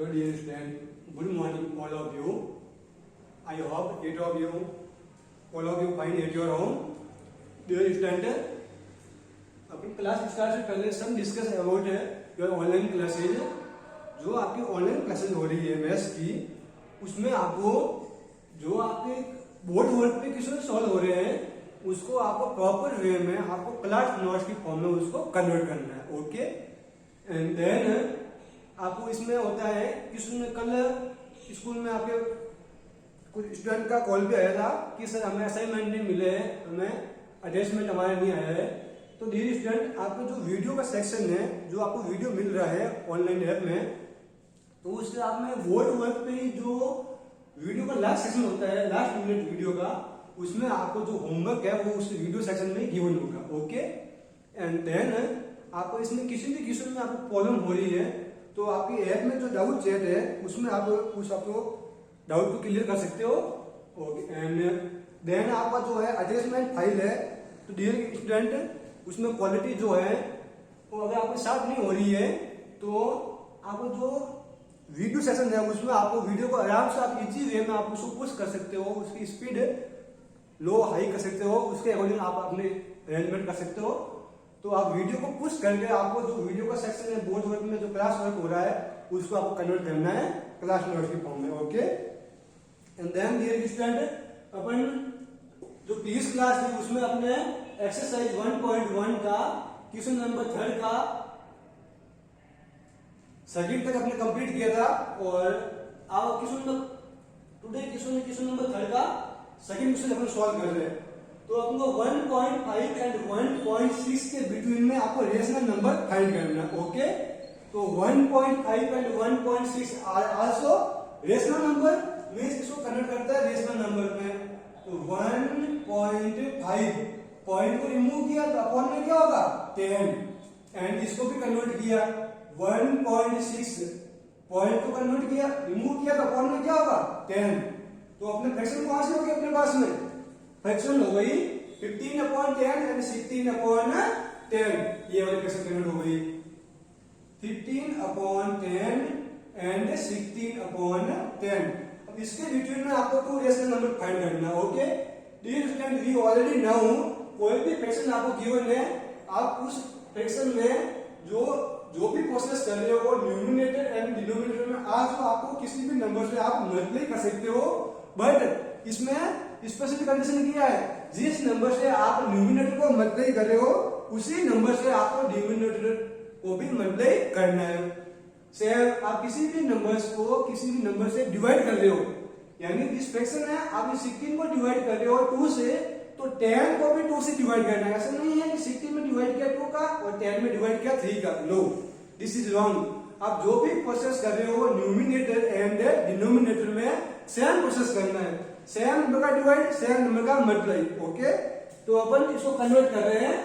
Hello dear student, good morning all of you. I hope eight of you, all of you fine at your home. Dear student, अपनी class start से पहले सब discuss about your online classes. जो आपकी online classes हो रही है maths की, उसमें आपको जो आपके बोर्ड वर्क पे क्वेश्चन सॉल्व हो रहे हैं उसको आपको प्रॉपर वे में आपको क्लास नोट्स की फॉर्म में उसको कन्वर्ट करना है. ओके, एंड देन आपको इसमें होता है क्वेश्चन. कल स्कूल में आपके कुछ स्टूडेंट का कॉल भी आया था कि सर हमें असाइनमेंट नहीं मिले हैं, हमें अटैचमेंट हमारे नहीं आया है. तो डियर स्टूडेंट, आपको जो वीडियो का सेक्शन है, जो आपको वीडियो मिल रहा है ऑनलाइन ऐप में, तो उससे आप में बोर्ड वर्क पे जो वीडियो का लास्ट सेक्शन होता है, लास्ट मिनट वीडियो का, उसमें आपको जो होमवर्क है वो उस वीडियो सेक्शन में गिवन होगा. ओके, एंड देन आपको इसमें किसी भी क्वेश्चन में आपको प्रॉब्लम हो रही है तो आपकी ऐप में जो डाउट चैट है उसमें आप उस आपको डाउट को क्लियर कर सकते हो. ओके, एंड देन आपका जो है अटैचमेंट फाइल है, तो डियर स्टूडेंट उसमें क्वालिटी जो है वो अगर आपके साथ नहीं हो रही है तो आपको जो वीडियो सेशन है उसमें आपको वीडियो को आराम से आप इजी वे में आप उसको पुश कर सकते हो, उसकी स्पीड लो हाई कर सकते हो, उसके अकॉर्डिंग आप अपने अरेंजमेंट कर सकते हो. तो आप वीडियो को पुश करके आपको जो वीडियो का सेक्शन है बोर्ड वर्क में जो क्लास वर्क हो रहा है उसको आपको कन्वर्ट करना है क्लास नोट्स की फॉर्म में. Okay, and then dear student, अपन जो प्रीवियस क्लास थी उसमें अपने एक्सरसाइज 1.1 का क्वेश्चन नंबर 3 का सेकंड तक अपने कंप्लीट किया था. और आप टुडे क्वेश्चन नंबर 3 का सेकंड क्वेश्चन अपन सॉल्व कर रहे हैं. तो आपको 1.5 एंड 1.6 के बिटवीन में आपको रेशनल नंबर फाइंड करना है. ओके, तो 1.5 and 1.6 are also rational number, means इसको कन्वर्ट करता है रेशनल नंबर में. तो 1.5 पॉइंट को रिमूव किया तो अपॉन में क्या होगा 10, एंड इसको भी कन्वर्ट किया 1.6 पॉइंट को कन्वर्ट किया, रिमूव किया तो अपॉन में क्या होगा 10. तो अपने फ्रैक्शन कौन सी होगी अपने पास में? फ्रैक्शन हो गई 15/10 एंड 16/10. ये वाली फ्रैक्शन कन्वर्ट हो गई 15/10 एंड 16/10. अब इसके बिटवीन में आपको टू रेशनल नंबर फाइंड करना है. Okay dear student, we already know कोई भी फ्रैक्शन आपको गिवन है, आप उस फ्रैक्शन में जो भी प्रोसेस कर रहे हो वो न्यूमरेटर एंड डिनोमिनेटर में आज आपको किसी भी नंबर से आप मल्टीप्लाई कर सकते हो. बट इसमें स्पेशल कंडीशन क्या है, जिस नंबर से आप न्यूमरेटर को मल्टीप्लाई कर रहे हो उसी नंबर से आपको डिनोमिनेटर को भी मल्टीप्लाई करना है. से आप किसी भी नंबर्स को किसी भी नंबर से डिवाइड कर रहे हो, यानी जिस फ्रैक्शन है आप 16 को डिवाइड कर रहे हो 2 से, तो 10 को भी 2 से डिवाइड करना है. ऐसा नहीं है कि 16 में डिवाइड किया 2 का और 10 में डिवाइड किया 3 का. No, this is wrong. आप जो भी प्रोसेस कर रहे हो न्यूमिनेटर एंड डिनोमिनेटर में सेम प्रोसेस करना है. सेम नंबर का डिवाइड, सेम नंबर का मल्टीप्लाई. ओके, तो अपन इसको कन्वर्ट कर रहे हैं.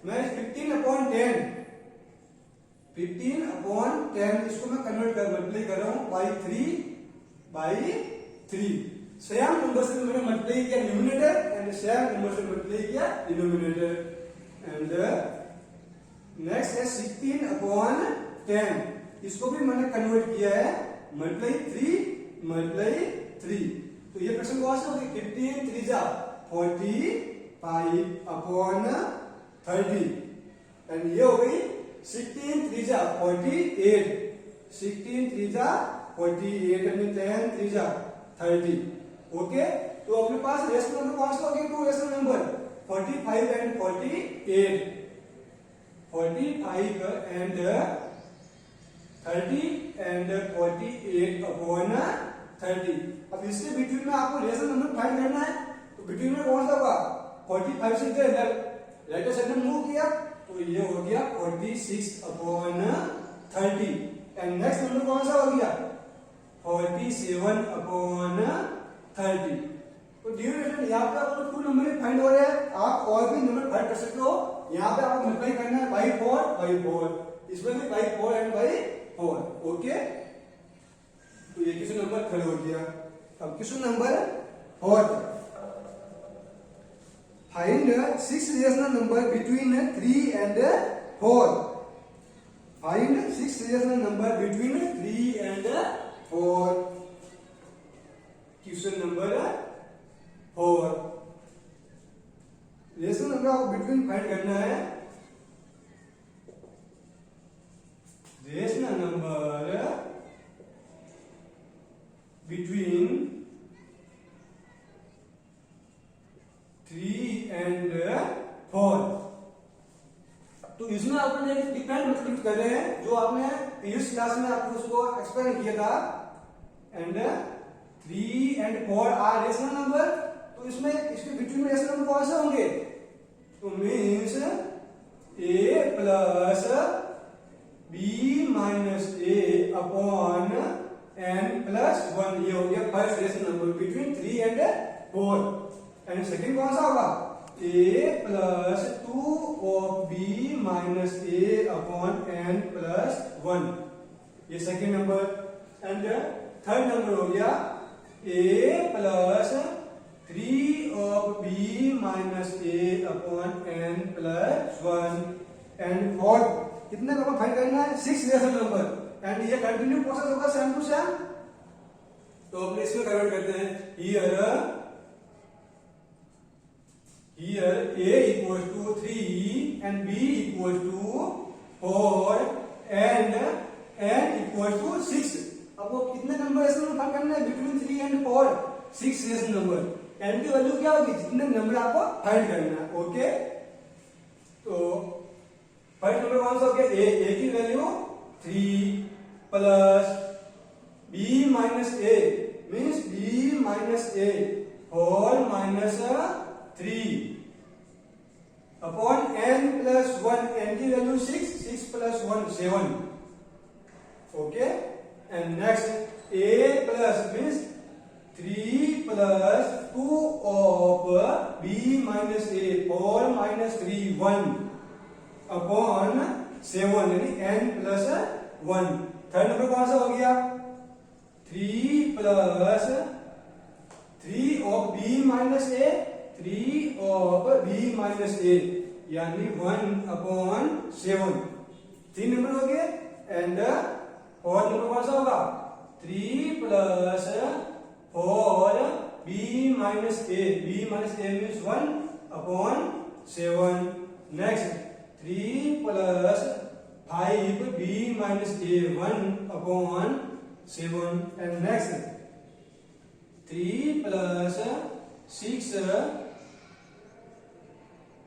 मैं 15/10 इसको मैं कन्वर्ट कर मल्टीप्लाई कर रहा हूं बाई 3 सेम नंबर से मैंने मल्टीप्लाई किया न्यूमिनेटर एंड सेम नंबर से मल्टीप्लाई किया डिनोमिनेटर. एंड नेक्स्ट है 16/10, इसको भी मैंने कन्वर्ट किया है मल्टीप्लाई 3. तो ये प्रश्न कौन सा होगी? 15 3 जा 45/30, एंड ये हो गई 16 3 जा 48, 16 3 जा 48 एंड 10 3 जा 30. ओके, तो अपने पास रेशनल नंबर कौन सा हो गया? Two rational number 45 and 48, 45 and 30 and 48/30. अब इसके बिटवीन में आपको रेशनल नंबर फाइंड करना है. तो बिटवीन में कौन सा होगा? 45 से इधर राइट साइड में मूव किया तो ये हो गया 46/30. एंड नेक्स्ट नंबर कौन सा हो गया? 47/30. तो डियर स्टूडेंट, यहाँ पे आपको टू नंबर फाइंड हो रहे हैं, आप और भी नंबर फाइंड कर सकते हो. यहाँ पे आपको मल्टीप्लाई करना है बाई 4, इसमें भी बाई 4 एंड बाई 4. ओके, तो ये क्वेश्चन नंबर 3 हो गया. अब question number 4, find 6 rational number between 3 and 4. Find 6 rational number between 3 and 4, question number 4। Rational number आपको बिटवीन फाइंड करना है। Rational number between 3 and 4। तो इसमें आपने एक डिफरेंट मेथड कर रहे हैं जो आपने प्रीवियस क्लास में आपको उसको एक्सप्लेन किया था। And 3 and 4 are rational number. तो इसमें इसके बिटवीन में रेशनल नंबर कौन से होंगे? तो means a plus b minus a upon n plus 1, ये हो गया first rational number between 3 and 4। And second कौन सा होगा? a plus 2 of b minus a upon n plus 1, ये second number. And third number हो गया a plus 3 of b minus a upon n plus 1। And fourth कितने number find करना है? 6 rational number. And ये कंटिन्यू प्रोसेस होगा same to same. तो अपने इसमें कन्वर्ट करते हैं। Here a equals to 3 and b equals to 4 and n equals to 6। अब वो कितने नंबर इसमें फाइंड करना है? Between 3 and 4 6 rational number. n की वैल्यू क्या होगी? जितने नंबर आपको फाइंड करना है। ओके, तो फर्स्ट नंबर कौन सा हो गया? a की value 3 plus b minus a means b minus a whole minus 3 upon n plus 1, n की value 6 plus 1 7। Okay, and next a plus means 3 plus 2 of b minus a whole minus 3 1 upon 7 यानी n plus 1। Third number कौन सा हो गया? 3 plus 3 of b minus a 3 of b minus a यानी 1 upon 7। 3 number हो गए। And fourth number कौन सा होगा? 3 plus 4 b minus a means 1 upon 7। Next 3 plus 5 b minus a 1 upon 7। And next 3 plus 6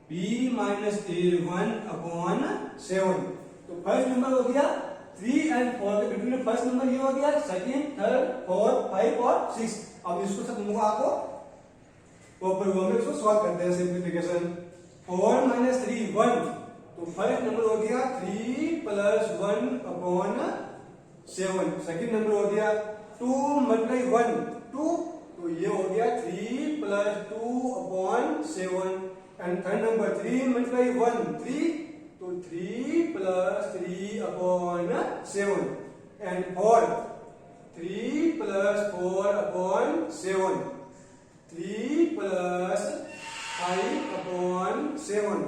b minus a 1 upon 7। तो first number हो गया 3 and 4 के बिटवीन फर्स्ट नंबर ये हो गया। सेकंड, थर्ड, फोर्थ, 5 और 6। अब इसको सब तुमको आपको प्रोग्राम में इसको सॉल्व करते हैं। Simplification 4 minus 3 1। तो फर्स्ट नंबर हो गया 3 प्लस 1 अपॉन 7। सेकंड नंबर हो गया 2 मल्टीप्लाई 1 2। तो ये हो गया 3 plus 2 upon 7। And third number 3 multiply 1 3। तो 3 plus 3 upon 7। And fourth 3 plus 4 upon 7। 3 plus 5 upon 7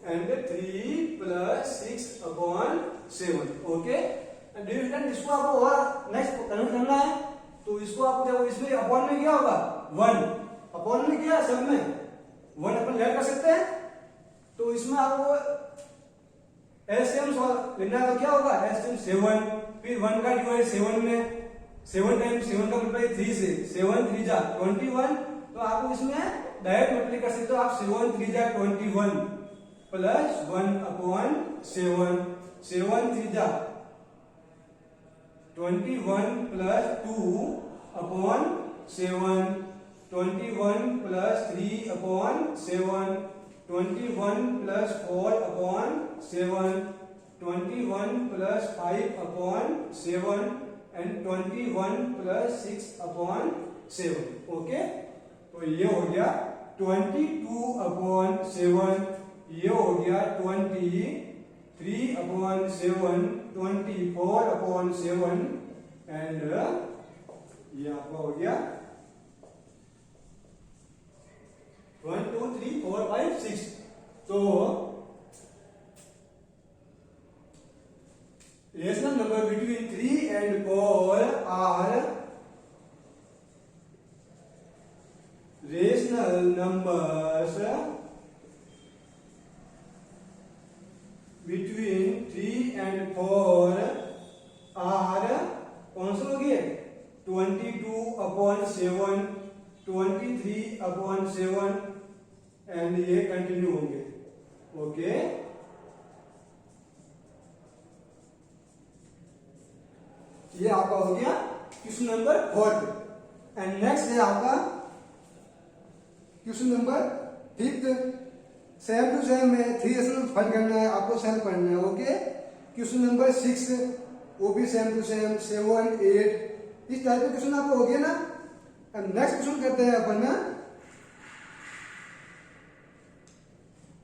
and 3 plus 6 upon 7। Okay, division इसको आपको और नेक्स्ट कन्वर्ट करना है। तो इसको आपको क्या, इसमें अपॉन में क्या होगा? 1 अपॉन में क्या सब में 1 अपन लेट कर सकते हैं। तो इसमें आपको एलसीएम लेना है। तो क्या होगा? एलसीएम 7, फिर 1 का डिवाइड 7 में 7 टाइम्स 7 का मल्टीप्लाई 3 से 7 3 जा 21। तो आप इसमें डायरेक्ट मल्टीप्लाई कर सकते हो आप। 7 3 जा 21 प्लस 1 अपॉन 7 7 3 जा 21 plus 2 upon 7 21 plus 3 upon 7 21 plus 4 upon 7 21 plus 5 upon 7 and 21 plus 6 upon 7। Okay, तो ये हो गया 22 अपॉन 7। ये हो गया 23 अपॉन 7 24 अपॉन 7 एंड ये आपका हो गया 1 2 3 4 5 6। तो rational number between 3 and 4 are rational numbers between 3 and 4 are कौन सा हो गया 22/7 23/7 एंड ये कंटिन्यू होंगे। ओके ये आपका हो गया क्वेश्चन नंबर 4 एंड नेक्स्ट है आपका question number 5 same to same में 3 रेशनल फाइंड करना है आपको, सेम पढ़ना है। ओके क्वेश्चन नंबर 6 वो भी सेम टू सेम 7 8 इस टाइप के क्वेश्चन आपको हो गया ना। एंड नेक्स्ट क्वेश्चन करते हैं अपन ना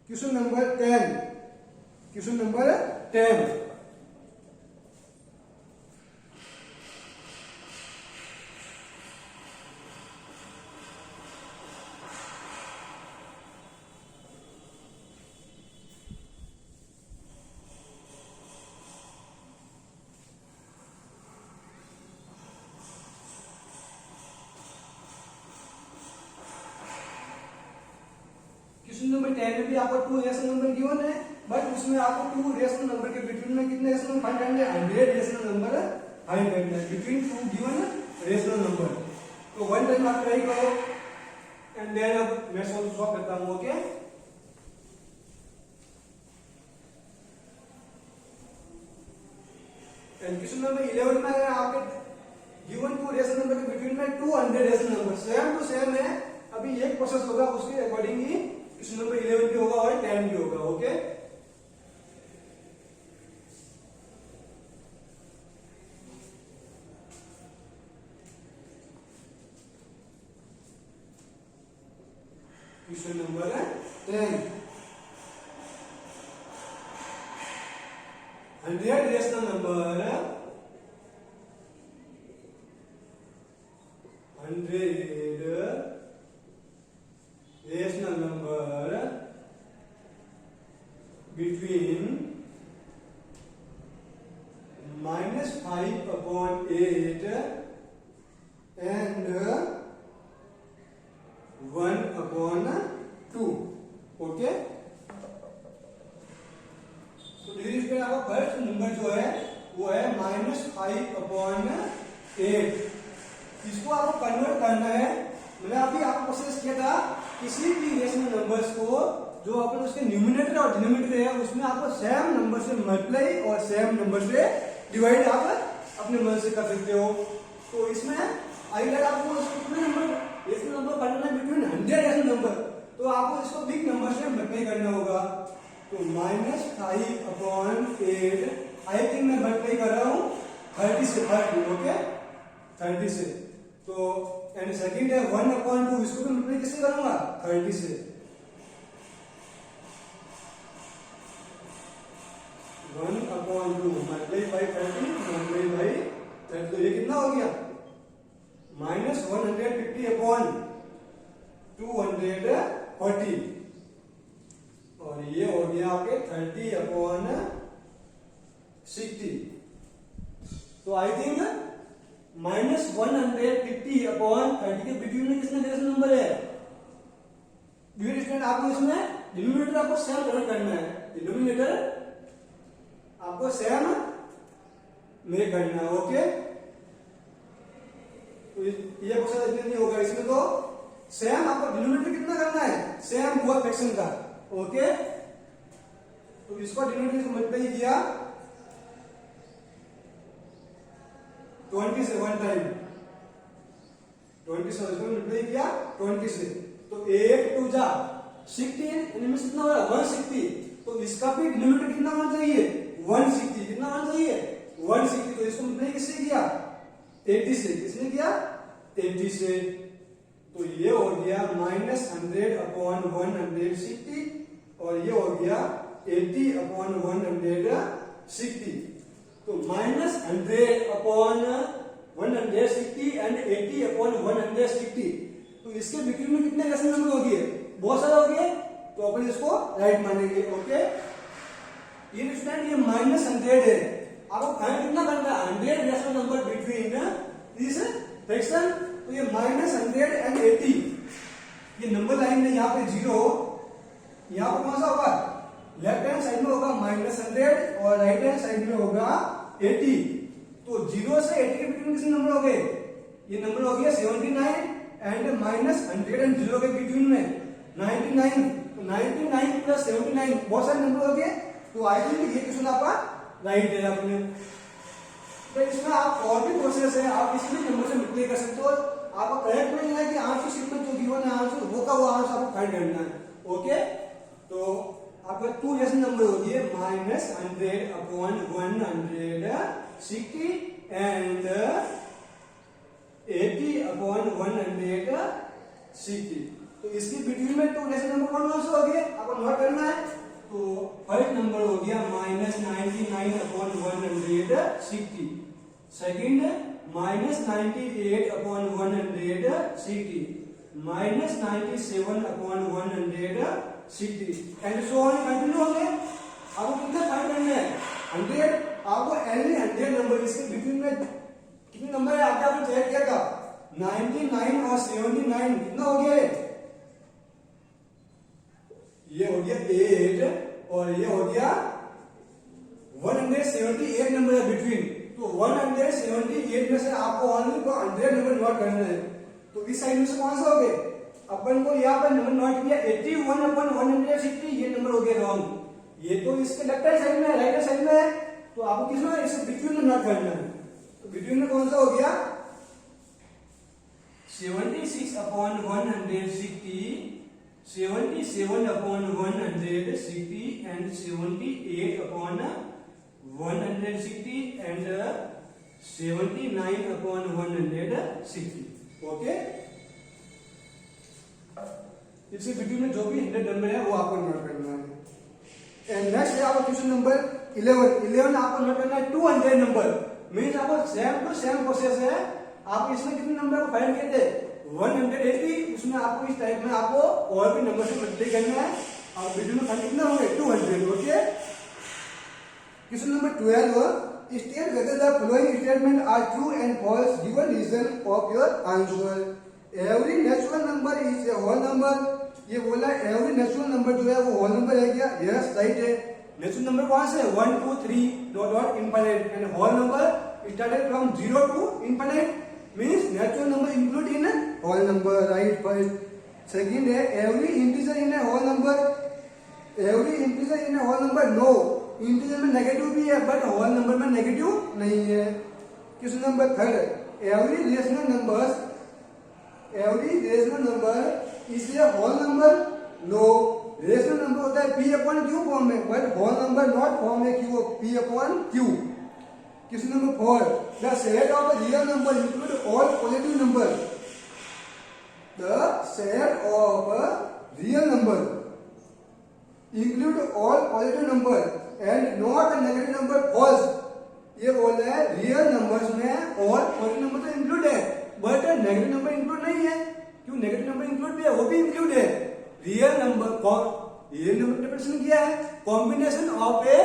question number 10 question number 10 question number 10 में भी आपको 2 रेशनल नंबर गिवन है, बट उसमें आपको 2 रेशनल नंबर के बिटवीन में कितने रेशनल फाइंड करने हैं 100 रेशनल नंबर फाइंड करना है बिटवीन 2 गिवन रेशनल नंबर। तो वन टाइम आप ट्राई करो एंड देन अब मैं सॉल्व करता हूं। ओके एंड क्वेश्चन नंबर 11 में अगर आपके गिवन 2 रेशनल नंबर के बिटवीन में 200 rational number same to same है, अभी एक प्रोसेस होगा उसके अकॉर्डिंग ही क्वेश्चन नंबर 11 भी होगा और 10 भी होगा। Okay question number 10 100 rational number 100 rational number between -5/8 and 1/2। Okay तो डिग्री स्क्वायर आपका फर्स्ट नंबर जो है वो है -5/8। इसको आपको कन्वर्ट करना है। मैंने अभी आपको प्रोसेस किया था किसी भी रेशनल नंबर्स को जो अपन उसके न्यूमिनेटर और डिनोमिनेटर है उसमें आपको सेम नंबर से मल्टीप्लाई और सेम नंबर से डिवाइड आप अपने मन से कर सकते हो। तो इसमें अगर आपको कितने नंबर रेशनल नंबर करना है बिटवीन 100 रेशनल नंबर, तो आपको इसको बिग नंबर से मल्टीप्लाई करना होगा। तो -5/8 आई थिंक मैं मल्टीप्लाई कर रहा हूँ 30 से 30। ओके 30 से। तो एंड सेकंड है 1/2, इसको मैं मल्टीप्लाई किससे करूंगा 30 से। 1/2 मल्टीप्लाई बाई 30 मल्टीप्लाई बाई 30, तो ये कितना हो गया -150/240 और ये हो गया आपके 30/60। तो आई थिंक -150/30 के बिटवीन में किसने रेशनल नंबर है डिविड स्टूडेंट। आपको इसमें डिनोमिनेटर आपको सेम करना है, डिनोमिनेटर आपको सेम में करना है। ओके तो ये क्वेश्चन इतने नहीं होगा, इसमें तो सेम आपको डिनोमिनेटर कितना करना है सेम बोथ फ्रैक्शन का। ओके तो इसको डिनोमिनेटर को मल्टीप्लाई किया 20 से वन टाइम 20 से मल्टीप्लाई किया 20 से, तो 8 2 जा 16 इनमें कितना होगा 160। तो इसका भी डिनोमिनेटर कितना होना चाहिए 160। कितना होना चाहिए 160। तो इसको मल्टीप्लाई किससे किया 80 से। किसने किया 80 से। तो ये हो गया -100/160 और ये हो गया 80/160। तो -100/160 एंड 80/160। तो इसके बिटवीन में कितने रेशनल नंबर हो गए बहुत सारे हो गए, तो अपन इसको राइट मानेंगे। ओके ये स्टूडेंट ये -100 है आपको फाइंड कितना करना है, 100 rational number between this fraction. तो ये -100 एंड 80, ये नंबर लाइन में यहाँ पे 0, यहाँ पर कौन सा होगा, लेफ्ट हैंड साइड में होगा -100 और राइट हैंड साइड में होगा 80। तो 0 से 80 के बिटवीन कितने नंबर हो गए, ये नंबर हो गया 79 एंड -100 एंड 0 के बिटवीन में 99। तो 99 प्लस 79 बहुत सारे नंबर हो गए। तो आई थिंक ये क्वेश्चन आपका राइट है आपने। तो इसमें आप और भी प्रोसेस है, आप इसमें नंबर से मल्टीप्लाई कर सकते हो। आपको करेक्ट नहीं है कि आंसर शीट में जो गिवन है आंसर वो का वो आंसर आपको फाइंड करना है। ओके, तो आपका 2 रेशनल नंबर हो गए -100 अपॉन 160 एंड 80 अपॉन 160। तो इसके बिटवीन में 2 रेशनल नंबर कौन से हो गए आपको नोट करना है। तो फर्स्ट नंबर हो गया -99 upon 160, second -98 upon 160, -97 upon 160 and so on continue होंगे। आपको कितना फाइंड करना है, 100। आपको एनी 100 नंबर इसके बिटवीन में कितने नंबर है आपने चेक किया था, 99 और 79 कितना हो गया, ये हो गया 8 और ये हो गया 178 नंबर है बिटवीन। तो 178 में से आपको ओनली 100 नंबर नोट करना है। तो इस साइड में से कौन सा हो गए, अपन को यहाँ पर नंबर नोट किया 81 अपॉन 160, ये नंबर हो गया रॉन्ग। ये तो इसके लेफ्ट हैंड साइड में है, राइट हैंड साइड में है। तो आपको किसमें इसे बिटवीन में नोट करना है। तो बिटवीन में कौन सा हो गया 76 upon 160, 77 upon 160 and 78 upon 160 and 79 upon 160। Okay, इसके बिटवीन में जो भी 100 नंबर है वो आपको नोट करना है। एंड नेक्स्ट है आपका क्वेश्चन नंबर 11 आपको नोट करना है 200 नंबर। मीन्स आपको सेम टू सेम प्रोसेस है। आप इसमें कितने नंबर को फाइंड किए थे 180, उसमें आपको इस टाइप में आपको और भी नंबर से मल्टीप्लाई करना है और बिटवीन में फाइंड कितना होंगे 200। Okay, question number 12, state whether the following statement are true and false given reason of your answer. Every natural number is a whole number. ये बोला एवरी नेचुरल नंबर जो है वो होल नंबर है क्या, यस राइट है। Natural number कौन से 1 2 3 dot dot infinite and whole number started from 0 to infinite, means natural number include in whole number, right first. Second है every integer in a whole number. Every integer in a whole number, no, integer में negative भी है but whole number में negative नहीं है। Question number 3, every rational number is a whole number, no, rational number होता है p upon q form में but whole number not form में q, p upon q। Question number 4, the set of a real number include all positive number। The set of a real number include all positive number and not a negative number, false। ये बोल रहा है real numbers में और positive number तो include है but negative number include नहीं है। क्यों, नेगेटिव नंबर इंक्लूड भी है, वो भी इंक्लूड है। रियल नंबर इंटरप्रिटेशन किया है combination of a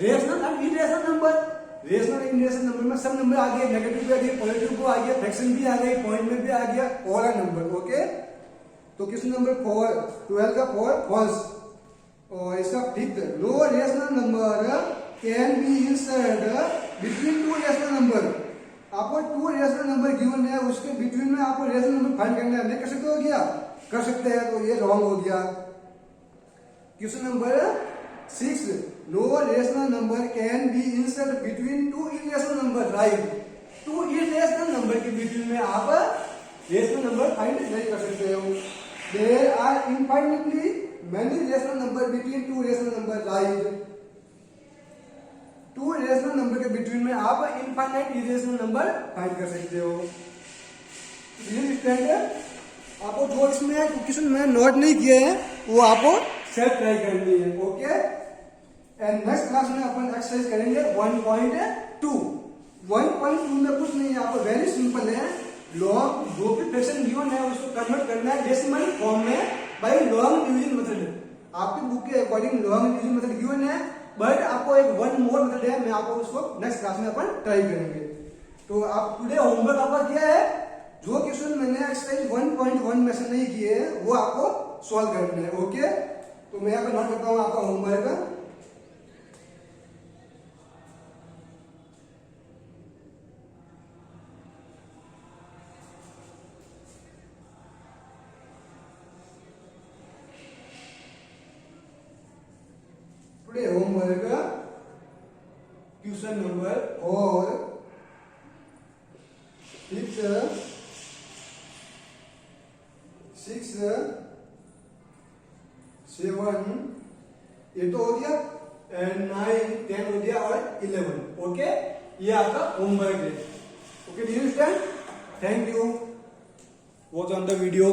rational and irrational number. Rational and irrational number में सब नंबर आ गए, नेगेटिव भी आ गए, पॉजिटिव भी आ गया, फ्रैक्शन भी आ गई, पॉइंट में भी आ गया, ऑल आर नंबर। ओके, तो क्वेश्चन नंबर 12 का 4 फॉल्स। और इसका fifth, no rational number can be insert between 2 rational number. आपको 2 रेशनल नंबर गिवन है, उसके बिटवीन में आपको रेशनल नंबर फाइंड करना है। नहीं कर सकते हो क्या, कर सकते हैं, तो ये रॉन्ग हो गया। Question number 6, no rational number can be insert between 2 irrational number, right. 2 irrational number के बिटवीन में आप रेशनल नंबर फाइंड नहीं कर सकते हो। There are infinitely many rational number between 2 rational number, right। 2 rational number के बिटवीन में आप इनफाइनाइट इरेशनल नंबर फाइंड कर सकते हो। रियल स्टैंडर्ड आपको जो इसमें क्वेश्चन में नोट नहीं किए हैं वो आपको सेल्फ ट्राई करनी है। ओके, एंड नेक्स्ट क्लास में अपन एक्सरसाइज करेंगे 1.2। 1.2 में कुछ नहीं है, आपको वेरी सिंपल है। लॉग जो भी फ्रैक्शन गिवन है उसको कन्वर्ट करना है डेसिमल फॉर्म में बाय लॉन्ग डिवीजन मेथड। आपके बुक के according long division method given है, बट आपको एक वन मोर मेथड है, मैं आपको उसको नेक्स्ट क्लास में अपन ट्राई करेंगे। तो आप टुडे होमवर्क आपका क्या है, जो क्वेश्चन मैंने एक्सरसाइज 1.1 में से नहीं किए हैं वो आपको सॉल्व करने हैं। ओके, तो मैं यहाँ पे नोट करता हूँ आपका homework. Today homework question number 4 6 7 ये तो हो गया, एंड 9 10 हो गया और 11। ओके, ये आपका होमवर्क है। Okay, do you understand? Thank you, watch on the video.